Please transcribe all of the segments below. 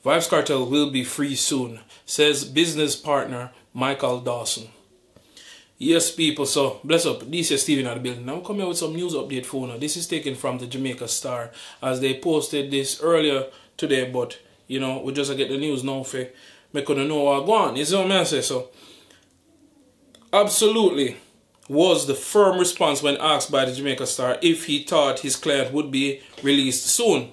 Vybz Kartel will be free soon, says business partner Michael Dawson. Yes, people, so bless up. This is Steven at the building. Now I'm coming out with some news update for you. This is taken from the Jamaica Star, as they posted this earlier today, but you know, we just get the news now for me couldn't know what going on. You see what I say? So absolutely was the firm response when asked by the Jamaica Star if he thought his client would be released soon.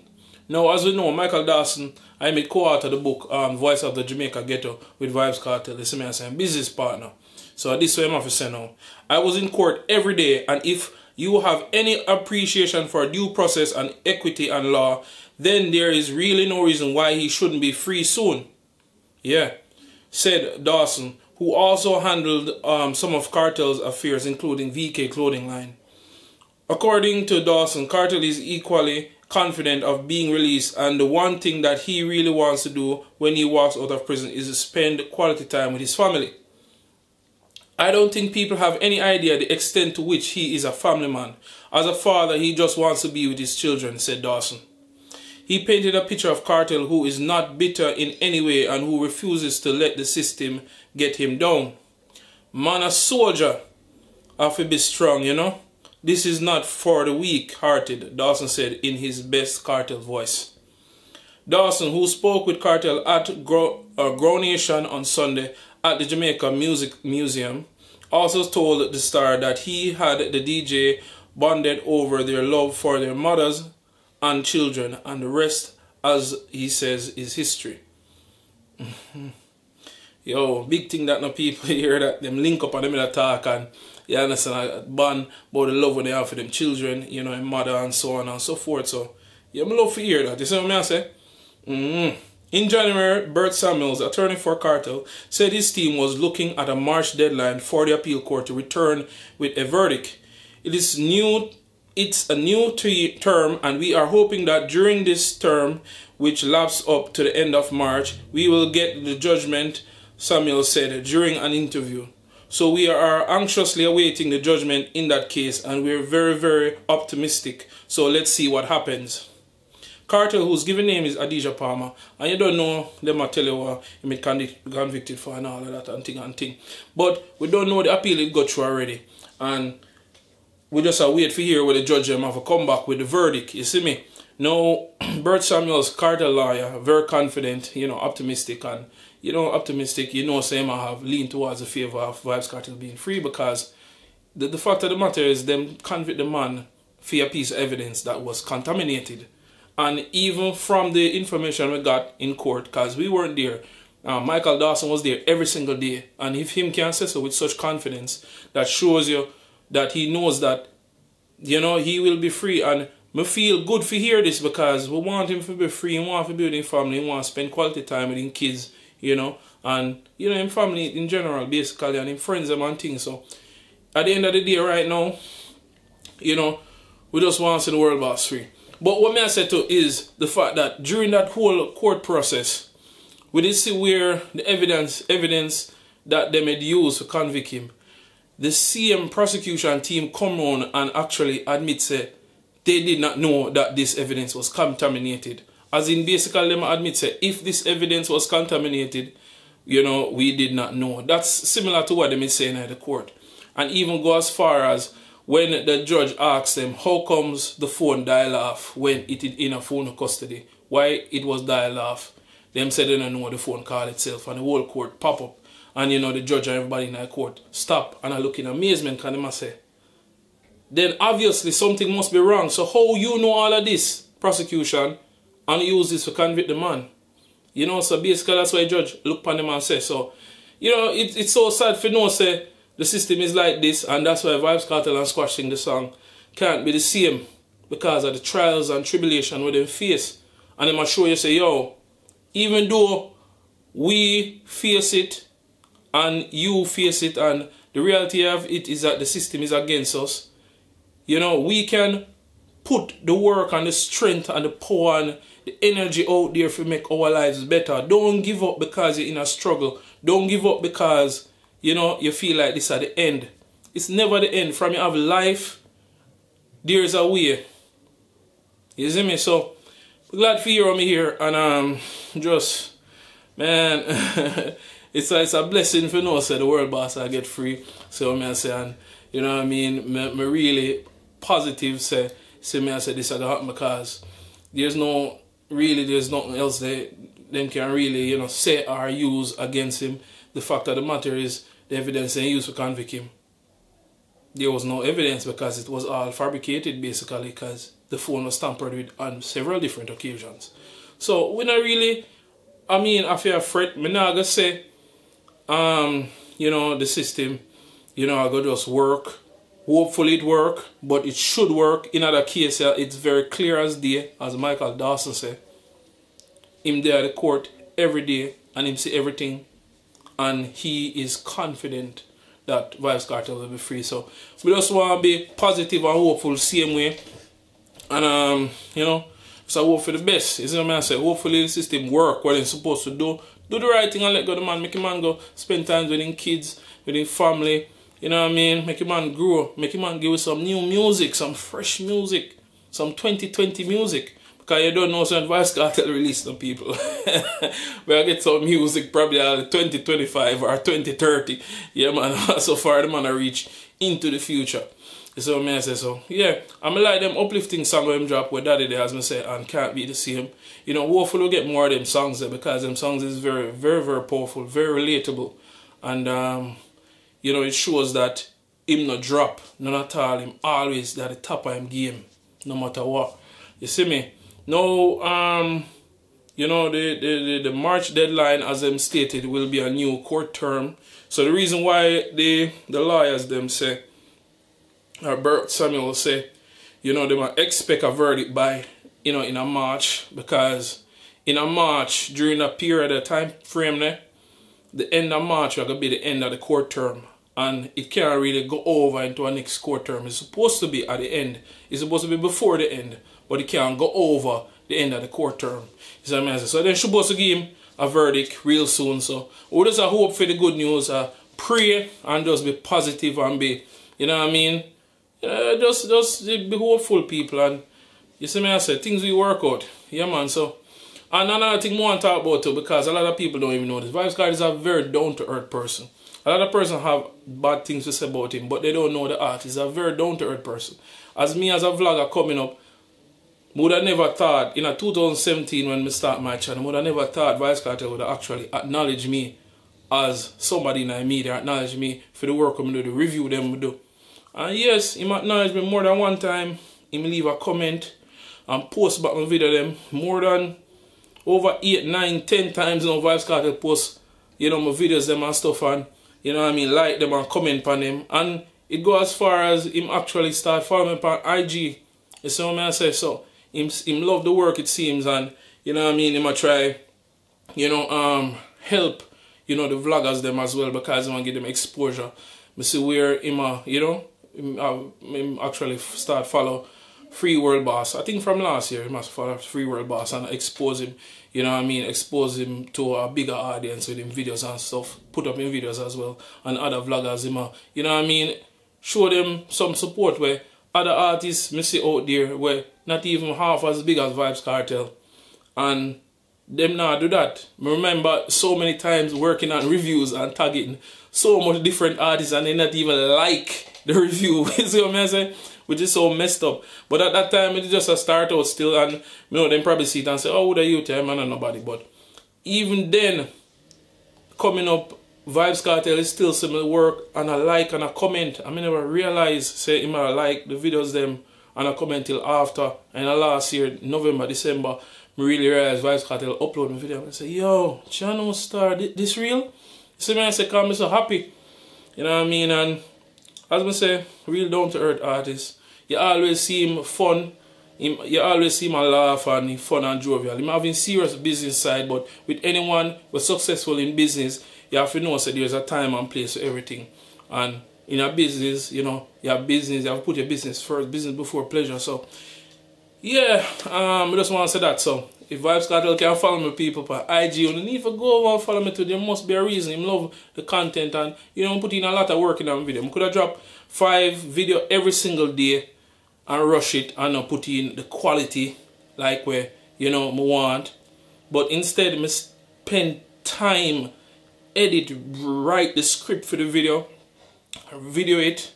Now, as we know, Michael Dawson, I am co-author of the book Voice of the Jamaican Ghetto with Vybz Kartel. This is my business partner. So this is what I have to say now. I was in court every day, and if you have any appreciation for due process and equity and law, then there is really no reason why he shouldn't be free soon. Yeah, said Dawson, who also handled some of Kartel's affairs, including VK clothing line. According to Dawson, Kartel is equally confident of being released, and the one thing that he really wants to do when he walks out of prison is to spend quality time with his family. I don't think people have any idea the extent to which he is a family man. As a father, he just wants to be with his children, said Dawson. He painted a picture of Kartel who is not bitter in any way and who refuses to let the system get him down. Man, a soldier have to be strong, you know. This is not for the weak-hearted, Dawson said in his best Kartel voice. Dawson, who spoke with Kartel at Grow Nation on Sunday at the Jamaica Music Museum, also told the Star that he had the DJ bonded over their love for their mothers and children, and the rest, as he says, is history. Yo, big thing that no people hear that them link up and them in talk, and you understand, a bond about the love when they have for them children, you know, and mother and so on and so forth. So yeah, I love to hear that. You see what I say? In January, Bert Samuels, attorney for Kartel, said his team was looking at a March deadline for the appeal court to return with a verdict. It's a new term, and we are hoping that during this term, which laps up to the end of March, we will get the judgment, Samuels said during an interview. So we are anxiously awaiting the judgment in that case, and we're very, very optimistic. So let's see what happens. Kartel, whose given name is Adidja Palmer, and you don't know, them I tell you what he made convicted for and all of that and thing. But we don't know the appeal it got through already. And we just wait for hear where the judge have to come back with the verdict, you see me? Now, Bert Samuels, Kartel lawyer, very confident, you know, optimistic, and you know, optimistic, you know, say I have leaned towards the favor of Vybz Kartel being free, because the fact of the matter is them convict the man for a piece of evidence that was contaminated. And even from the information we got in court, because we weren't there, Michael Dawson was there every single day. And if him can say so with such confidence, that shows you that he knows that, you know, he will be free. And me feel good to hear this, because we want him to be free, we want to be with his family, we want to spend quality time with his kids, you know, and, you know, in family in general, basically, and in friends and things. So, at the end of the day right now, you know, we just want to see the world boss free. But what I say too is the fact that during that whole court process, we did see where the evidence that they had used to convict him, the same prosecution team come on and actually admit say they did not know that this evidence was contaminated. As in basically them admit say if this evidence was contaminated, you know, we did not know. That's similar to what they been saying at the court. And even go as far as when the judge asks them, how comes the phone dial off when it is in a phone custody? Why it was dial off? Them said they don't know the phone call itself, and the whole court pop up. And you know, the judge and everybody in the court stop and I look in amazement, can they say. Then obviously something must be wrong. So how you know all of this, prosecution, and use this to convict the man? You know, so basically that's why the judge look upon them and say. So, you know, it's so sad for no say, the system is like this, and that's why Vybz Kartel and Squash sing the song can't be the same, because of the trials and tribulation we them face. And they must show you say, yo, even though we face it and you face it, and the reality of it is that the system is against us, you know, we can put the work and the strength and the power and the energy out there to make our lives better. Don't give up because you're in a struggle. Don't give up because, you know, you feel like this at the end. It's never the end. From you have life, there is a way. You see me? So, glad for you me here. And just, man, it's a blessing for no say the world boss I get free. So me I say, and you know what I mean, me really positive say me I say this is gonna happen because there's nothing else them can really, you know, say or use against him. The fact of the matter is the evidence they used to convict him. There was no evidence because it was all fabricated basically because the phone was tampered with on several different occasions. So we not really, I mean, I feel afraid. Me not gonna say, you know, the system, you know, I go just work. Hopefully it work, but it should work. In other case, it's very clear as day, as Michael Dawson said. Him there at the court every day and him see everything, and he is confident that Vybz Kartel will be free. So we just want to be positive and hopeful same way. And you know, so I hope for the best. You see what I say? Hopefully the system work what it's supposed to do. Do the right thing and let go the man. Make him man go spend time with his kids, with his family. You know what I mean? Make him man grow. Make him man give us some new music, some fresh music, some 2020 music. Because you don't know when Vybz Kartel release them people. We'll get some music probably 2025 or 2030. Yeah man, so far the man I reach into the future. So I say so. Yeah, I'm like them uplifting song when him drop where Daddy there as me say and can't be the same. You know, hopefully we'll get more of them songs there because them songs is very, very, very powerful, very relatable. And you know, it shows that him not drop, none at all. Him always at the top of him game, no matter what. You see me? Now, you know, the March deadline, as them stated, will be a new court term. So the reason why the lawyers them say, or Bert Samuel say, you know, they might expect a verdict by, you know, in a March, because in a March, during a period of time frame there, the end of March are going to be the end of the court term. And it can't really go over into a next court term. It's supposed to be at the end. It's supposed to be before the end. But it can't go over the end of the court term. You see what I mean? So they're supposed to give him a verdict real soon. So we just hope for the good news. Pray and just be positive and be, you know what I mean? Just be hopeful, people. And you see me, I say, things will work out. Yeah, man. So, and another thing I want to talk about too, because a lot of people don't even know this. Vybz Kartel is a very down-to-earth person. A lot of person have bad things to say about him, but they don't know the artist. He's a very down-to-earth person. As me as a vlogger coming up, I would have never thought, in 2017 when I start my channel, I would have never thought Vybz Kartel would actually acknowledge me as somebody in the media, acknowledge me for the work I do, the review them I do. And yes, he acknowledged me more than one time. He leave a comment and post back my video them more than over 8, 9, 10 times now. Vybz Kartel post, you know, my videos them and stuff, and you know what I mean, like them and comment on them. And it goes as far as him actually start following me on IG. You see what I say? So him love the work, it seems, and you know what I mean, him a try, you know, help, you know, the vloggers them as well, because he want to give them exposure. I see where him you know, him actually start follow Free World Boss. I think from last year he must follow Free World Boss and expose him, you know what I mean, expose him to a bigger audience with him videos and stuff, put up in videos as well, and other vloggers him, you know what I mean, show them some support where other artists me see out there where not even half as big as Vybz Kartel, and them not do that. I remember so many times working on reviews and tagging so much different artists and they not even like the review. You see what I say? Which is so messed up. But at that time, it just a start out still, and you know, them probably see it and say, oh, what are you telling man or nobody? But even then, coming up, Vybz Kartel is still similar work and a like and a comment. I never realize, say, him I like the videos them and a comment till after. And last year, November, December, I really realized Vybz Kartel upload my video and say, yo, channel star, this real? You see me, I say, I'm so happy. You know what I mean? And as I say, real down-to-earth artist. You always see him fun. You always see him laugh and he fun and jovial. Him having serious business side, but with anyone who's successful in business, you have to know that there's a time and place for everything. And in a business, you know, you have business, you have to put your business first, business before pleasure. So, yeah, I just want to say that. So, if Vybz Kartel can follow me, people, on IG, you don't need to go over and follow me too. There must be a reason. Him love the content and, you know, put in a lot of work in that video. I could have dropped 5 videos every single day and rush it and not put in the quality like where, you know, I want. But instead, I spend time, write the script for the video it,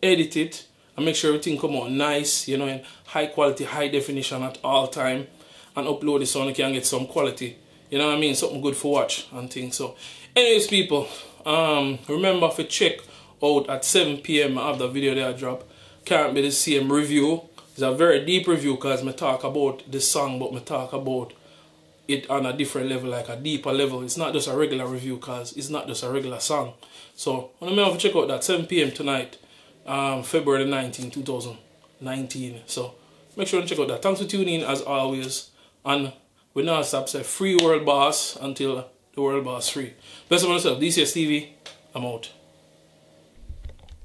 edit it, and make sure everything come out nice, you know, in high quality, high definition at all time, and upload it so you can get some quality, you know what I mean, something good for watch and things. So anyways, people, remember to check out at 7 p.m. I have the video that I drop. Can't be the same review. It's a very deep review because I talk about the song, but I talk about it on a different level, like a deeper level. It's not just a regular review because it's not just a regular song. So remember to check out that 7 p.m. tonight, February 19, 2019. So make sure to check out that. Thanks for tuning in as always. And we now stop say free world boss until the world boss free. Best of myself, DCS TV. I'm out.